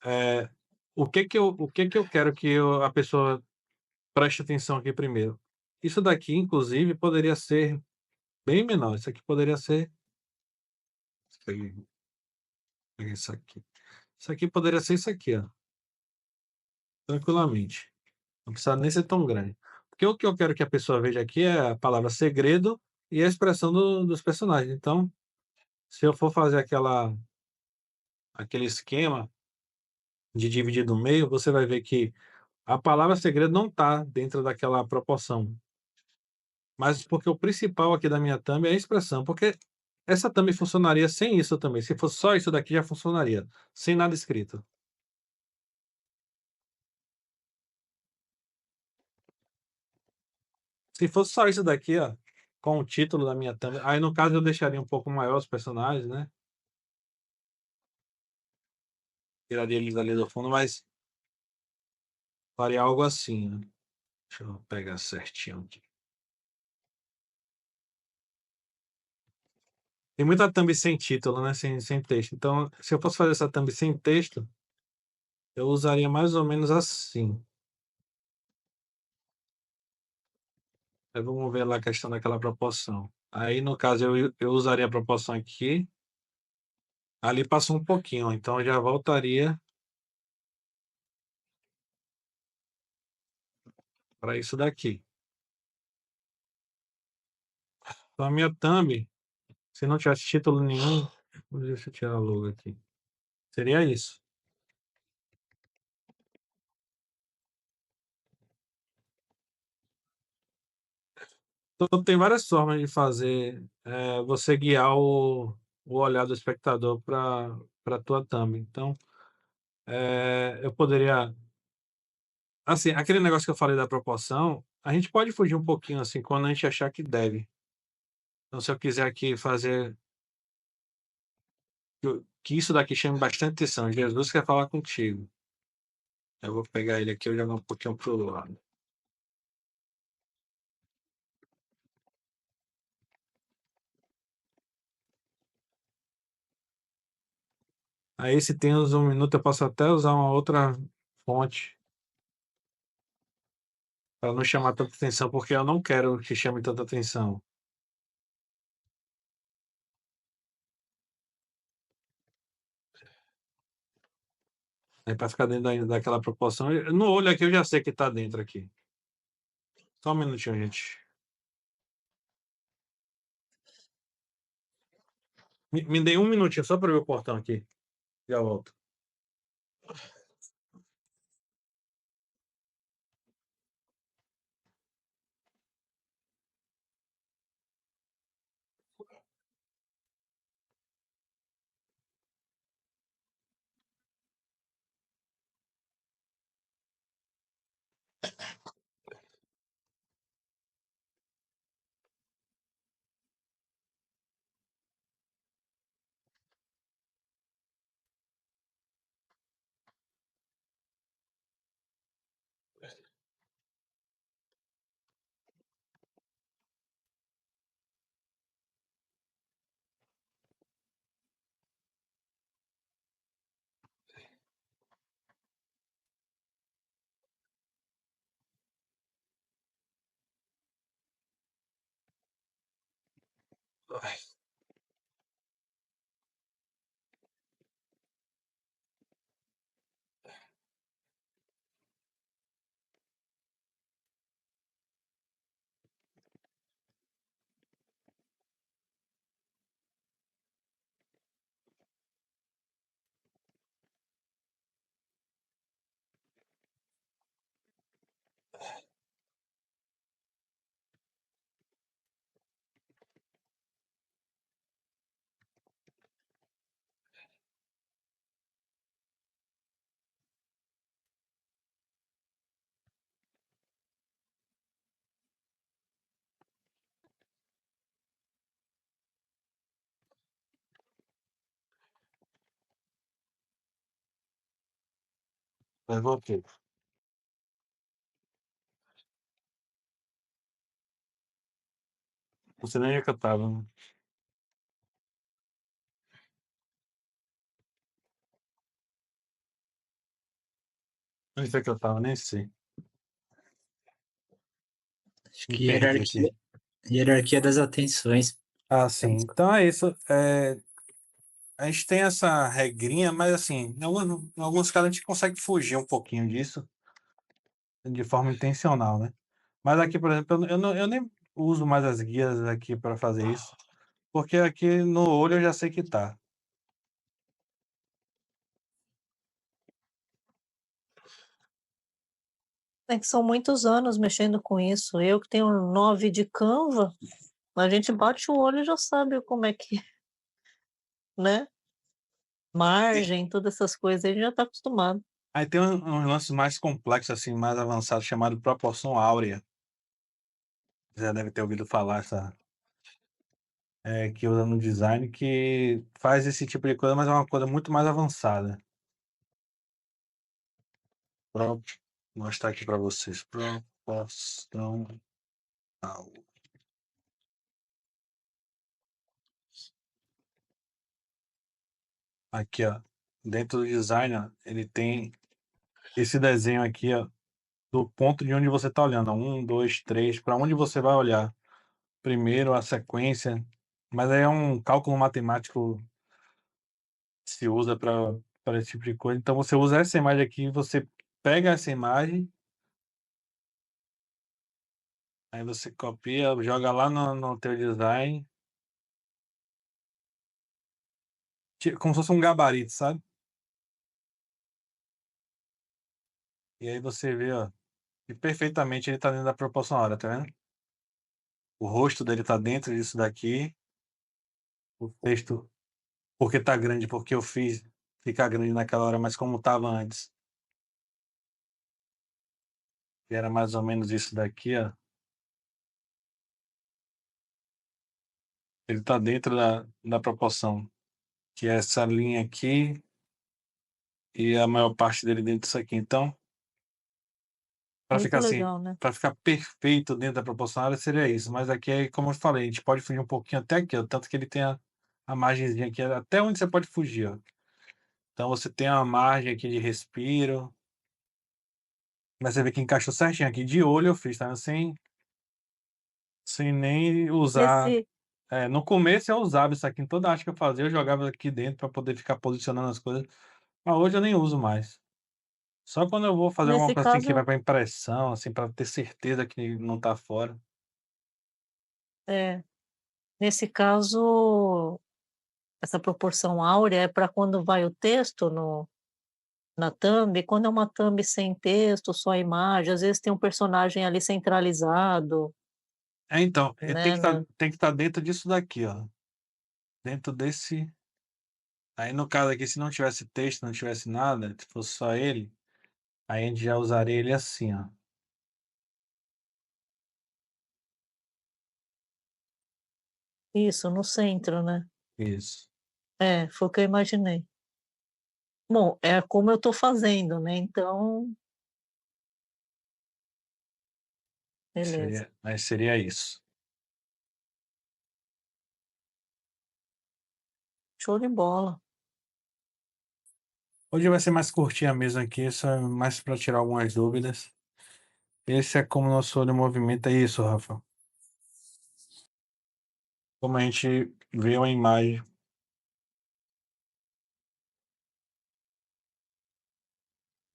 S1: Eh, o que que eu quero que a pessoa preste atenção aqui primeiro? Isso daqui, inclusive, poderia ser bem menor. Isso aqui poderia ser peguei isso aqui. Isso aqui poderia ser isso aqui, ó, tranquilamente. Não precisa nem ser tão grande. Porque o que eu quero que a pessoa veja aqui é a palavra segredo e a expressão dos personagens. Então, se eu for fazer aquele esquema de dividir no meio, você vai ver que a palavra segredo não está dentro daquela proporção. Mas porque o principal aqui da minha thumb é a expressão, porque essa thumb funcionaria sem isso também. Se fosse só isso daqui já funcionaria, sem nada escrito. Se fosse só isso daqui, ó, com o título da minha thumb, aí no caso eu deixaria um pouco maior os personagens, né? Tiraria eles ali do fundo, mas faria algo assim, né? Deixa eu pegar certinho aqui. Tem muita thumb sem título, né? Sem texto. Então, se eu fosse fazer essa thumb sem texto, eu usaria mais ou menos assim. Aí vamos ver lá a questão daquela proporção. Aí, no caso, eu usaria a proporção aqui. Ali passou um pouquinho, então eu já voltaria para isso daqui. Então, a minha thumb, se não tivesse título nenhum, deixa eu tirar a logo aqui. Seria isso. Então, tem várias formas de fazer, você guiar o olhar do espectador para a tua thumb. Então, eu poderia assim, aquele negócio que eu falei da proporção, a gente pode fugir um pouquinho, assim, quando a gente achar que deve. Então, se eu quiser aqui fazer que isso daqui chame bastante atenção, Jesus quer falar contigo. Eu vou pegar ele aqui e jogar um pouquinho pro lado. Aí, se tem uns 1 minuto, eu posso até usar uma outra fonte para não chamar tanta atenção, porque eu não quero que chame tanta atenção. Aí, para ficar dentro daquela proporção, no olho aqui eu já sei que tá dentro aqui. Só um minutinho, gente. Me dê 1 minutinho só para ver o portão aqui. Já volto. Mas voltei. Não sei nem onde é que eu tava. Onde foi que eu tava? Nem sei.
S6: Acho
S1: Me
S6: que
S1: perdi aqui.
S6: hierarquia das atenções.
S1: Ah, sim. Então é isso. A gente tem essa regrinha, mas assim, em alguns casos a gente consegue fugir um pouquinho disso de forma intencional, né? Mas aqui, por exemplo, eu nem uso mais as guias aqui para fazer isso, porque aqui no olho eu já sei que tá.
S3: É que são muitos anos mexendo com isso. Eu que tenho 9 de Canva, a gente bate o olho e já sabe como é que, né? Margem, todas essas coisas, a gente já tá acostumado.
S1: Aí tem uns lances mais complexos, assim, mais avançados, chamado proporção áurea. Já deve ter ouvido falar que usa no design, que faz esse tipo de coisa, mas é uma coisa muito mais avançada. Vou mostrar aqui para vocês. Proporção áurea. Aqui, ó. Dentro do design, ó, ele tem esse desenho aqui, ó, do ponto de onde você está olhando. 1, 2, 3, para onde você vai olhar. Primeiro a sequência, mas aí é um cálculo matemático que se usa para esse tipo de coisa. Então você usa essa imagem aqui, você pega essa imagem, aí você copia, joga lá no teu design, como se fosse um gabarito, sabe? E aí você vê, ó, e perfeitamente ele tá dentro da proporção hora, tá vendo? O rosto dele tá dentro disso daqui, o texto, porque tá grande, porque eu fiz ficar grande naquela hora, mas como tava antes, que era mais ou menos isso daqui, ó. Ele tá dentro da proporção, que é essa linha aqui e a maior parte dele dentro disso aqui. Então, para
S3: Muito
S1: ficar assim,
S3: legal, né?
S1: para ficar perfeito dentro da proporcional seria isso. Mas aqui, como eu falei, a gente pode fugir um pouquinho até aqui, ó, tanto que ele tem a margenzinha aqui, até onde você pode fugir, ó. Então você tem uma margem aqui de respiro, mas você vê que encaixou certinho aqui. De olho eu fiz, tá? Sem nem usar.
S3: Nesse,
S1: No começo eu usava isso aqui em toda arte que eu fazia, eu jogava aqui dentro para poder ficar posicionando as coisas. Mas hoje eu nem uso mais. Só quando eu vou fazer alguma
S3: nesse
S1: coisa assim que vai
S3: caso,
S1: para impressão, assim, para ter certeza que não tá fora.
S3: é, nesse caso, essa proporção áurea é para quando vai o texto no na thumb, quando é uma thumb sem texto, só a imagem, às vezes tem um personagem ali centralizado,
S1: Então,
S3: né, na
S1: tem que estar dentro disso daqui, ó. Dentro desse. Aí no caso aqui, se não tivesse texto, não tivesse nada, se fosse só ele, aí a gente já usaria ele assim, ó.
S3: isso, no centro, né.
S1: Isso.
S3: É, foi o que eu imaginei. Bom, é como eu estou fazendo, né, então, beleza.
S1: Seria isso.
S3: Show de bola.
S1: Hoje vai ser mais curtinha mesmo aqui, só mais para tirar algumas dúvidas. Esse é como nosso olho movimenta isso, Rafa. Como a gente vê uma imagem.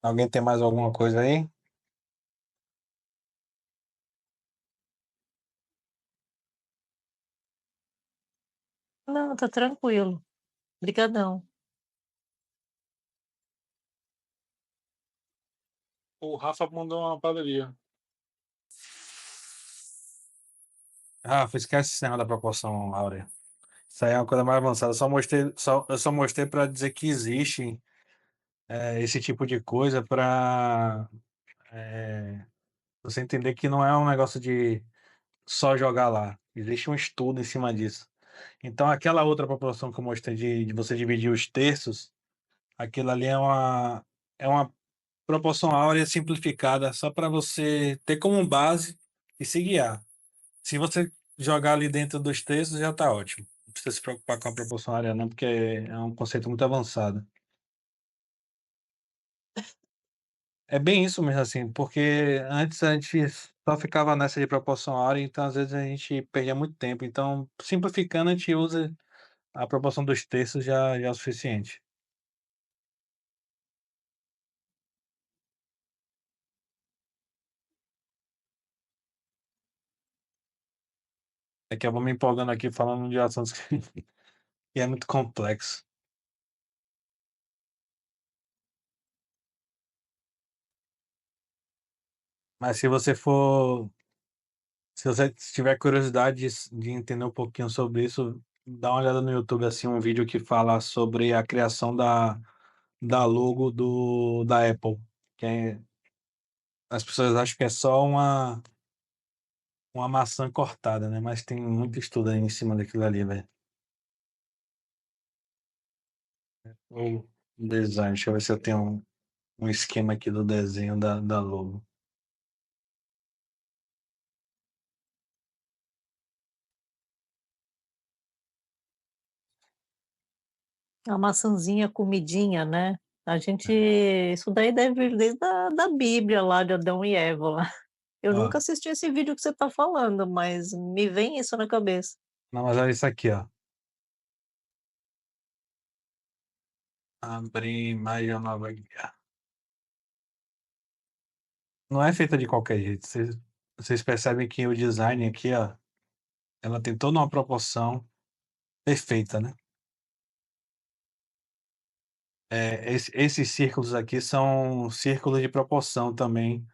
S1: Alguém tem mais alguma coisa aí?
S3: Não, tá tranquilo. Obrigadão.
S2: O Rafa mandou uma padaria.
S1: Rafa, esquece esse negócio da proporção áurea. Isso aí é uma coisa mais avançada. Eu só mostrei para dizer que existe esse tipo de coisa para você entender que não é um negócio de só jogar lá. Existe um estudo em cima disso. Então, aquela outra proporção que eu mostrei de você dividir os terços, aquilo ali é uma proporção áurea simplificada, só para você ter como base e se guiar. Se você jogar ali dentro dos textos, já está ótimo. Não precisa se preocupar com a proporção áurea, não, porque é um conceito muito avançado. É bem isso mesmo, assim, porque antes a gente só ficava nessa de proporção áurea, então às vezes a gente perdia muito tempo. Então, simplificando, a gente usa a proporção dos textos já é o suficiente. É que eu vou me empolgando aqui falando de assuntos que é muito complexo. Mas se você tiver curiosidade de entender um pouquinho sobre isso, dá uma olhada no YouTube, assim, um vídeo que fala sobre a criação da logo da Apple, que as pessoas acham que é só uma maçã cortada, né? Mas tem muito estudo aí em cima daquilo ali, velho. O design, deixa eu ver se eu tenho um esquema aqui do desenho da logo.
S3: A maçãzinha comidinha, né? A gente
S1: É.
S3: isso daí deve vir desde da Bíblia lá de Adão e Eva lá. Eu
S1: Ó,
S3: nunca assisti esse vídeo que você tá falando, mas me vem isso na cabeça.
S1: não, mas olha isso aqui, ó. Abrir mais uma nova guia. Não é feita de qualquer jeito. Vocês percebem que o design aqui, ó, ela tem toda uma proporção perfeita, né? Esses círculos aqui são círculos de proporção também,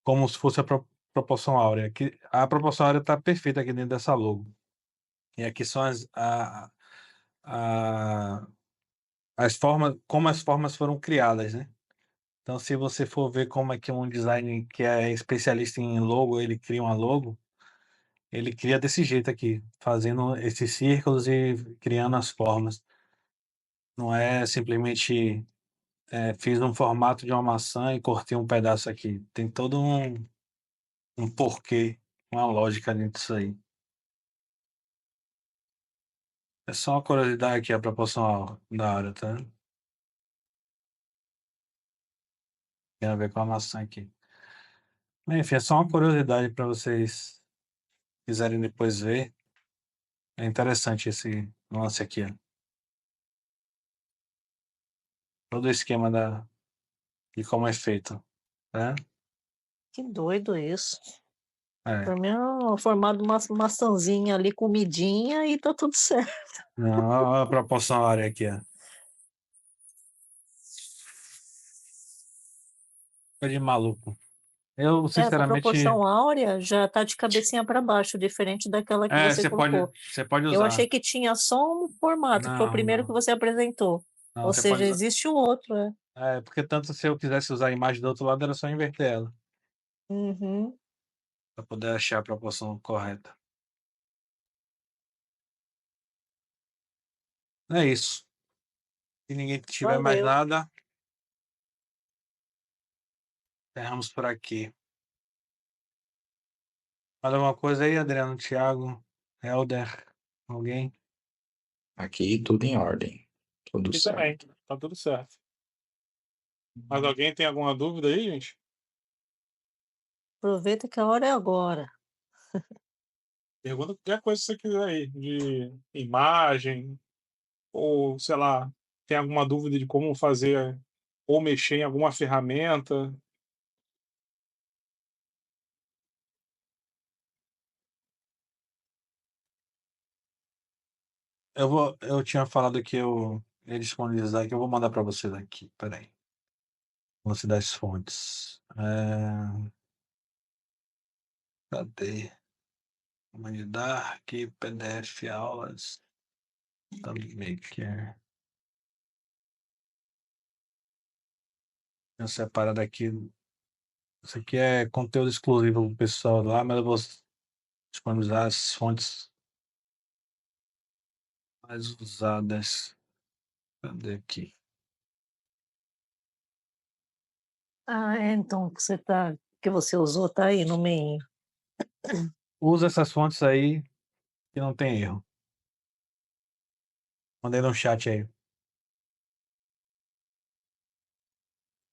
S1: como se fosse a proporção áurea. A proporção áurea está perfeita aqui dentro dessa logo. E aqui são a- as formas, como as formas foram criadas, né? Então, se você for ver como é que um design que é especialista em logo, ele cria uma logo, ele cria desse jeito aqui, fazendo esses círculos e criando as formas. Não é simplesmente fiz um formato de uma maçã e cortei um pedaço aqui. Tem todo um porquê, uma lógica dentro disso aí. É só uma curiosidade aqui, a proporção da área, tá? Tem a ver com a maçã aqui. Enfim, é só uma curiosidade para vocês quiserem depois ver. É interessante esse lance aqui, ó. Todo o esquema de como é feito, né?
S3: Que doido isso.
S1: É.
S3: Pra mim é um formado uma maçãzinha ali comidinha e tá tudo certo.
S1: Não, olha a proporção área aqui, ó. Coisa de maluco. Eu,
S3: Essa
S1: sinceramente,
S3: proporção áurea já tá de cabecinha para baixo, diferente daquela que você colocou.
S1: você pode
S3: Eu
S1: usar.
S3: achei que tinha só um formato, que foi o
S1: Não,
S3: primeiro que
S1: não.
S3: você apresentou.
S1: Não,
S3: Ou
S1: você pode
S3: seja,
S1: usar.
S3: existe o outro, né?
S1: É, porque tanto se eu quisesse usar a imagem do outro lado, era só inverter ela,
S3: Uhum.
S1: para poder achar a proporção correta. É isso. Se ninguém tiver mais
S3: Valeu.
S1: nada, encerramos por aqui. Mais alguma coisa aí, Adriano, Thiago, Helder, alguém?
S7: Aqui tudo em ordem. Tudo
S2: E
S7: certo.
S2: também, tá tudo certo. Mas alguém tem alguma dúvida aí, gente?
S3: Aproveita que a hora é agora.
S2: Pergunta qualquer coisa que você quiser aí, de imagem, ou sei lá, tem alguma dúvida de como fazer ou mexer em alguma ferramenta.
S1: Eu tinha falado que eu ia disponibilizar, que eu vou mandar para vocês aqui. Peraí. Lance das fontes. Cadê? Humanidade, PDF, aulas, Maker. Eu separado aqui. Isso aqui é conteúdo exclusivo pro pessoal lá, mas eu vou disponibilizar as fontes mais usadas. Cadê aqui?
S3: Ah, é, então que você usou tá aí no meio.
S1: Usa essas fontes aí que não tem erro. Mandei no chat aí.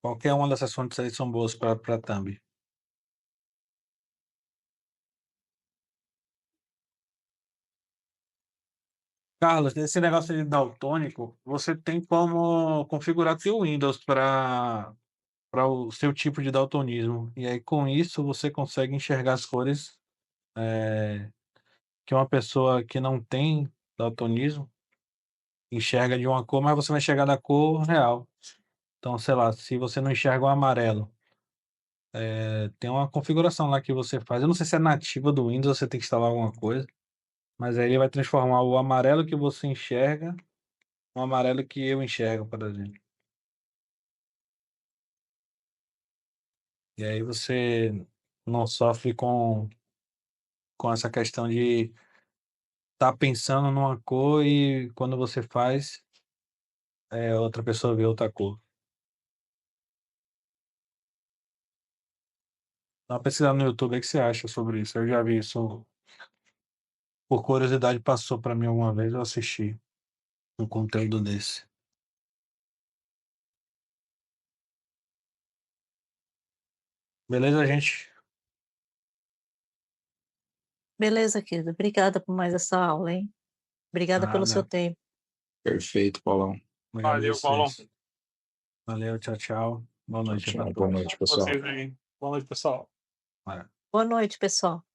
S1: Qualquer uma dessas fontes aí são boas para thumb. Carlos, esse negócio de daltônico, você tem como configurar teu Windows para o seu tipo de daltonismo. E aí, com isso, você consegue enxergar as cores que uma pessoa que não tem daltonismo enxerga de uma cor, mas você vai enxergar da cor real. Então, sei lá, se você não enxerga o amarelo, tem uma configuração lá que você faz. Eu não sei se é nativa do Windows, você tem que instalar alguma coisa, mas aí ele vai transformar o amarelo que você enxerga no amarelo que eu enxergo, por exemplo. E aí você não sofre com essa questão de estar pensando numa cor e quando você faz, outra pessoa vê outra cor. Dá uma pesquisada no YouTube aí, o que você acha sobre isso. Eu já vi isso, por curiosidade, passou para mim alguma vez, eu assisti um conteúdo desse. Beleza, gente?
S3: Beleza, querido. Obrigada por mais essa aula, hein? Obrigada pelo seu
S1: Nada.
S3: tempo.
S7: Perfeito, Paulão.
S1: Obrigado a
S2: Valeu, Paulão.
S1: vocês. Valeu, tchau, tchau. Boa noite.
S7: Tchau,
S1: pra
S7: boa
S1: todos.
S7: noite, pessoal.
S2: Vocês aí. Boa noite, pessoal.
S1: Bora.
S3: Boa noite, pessoal.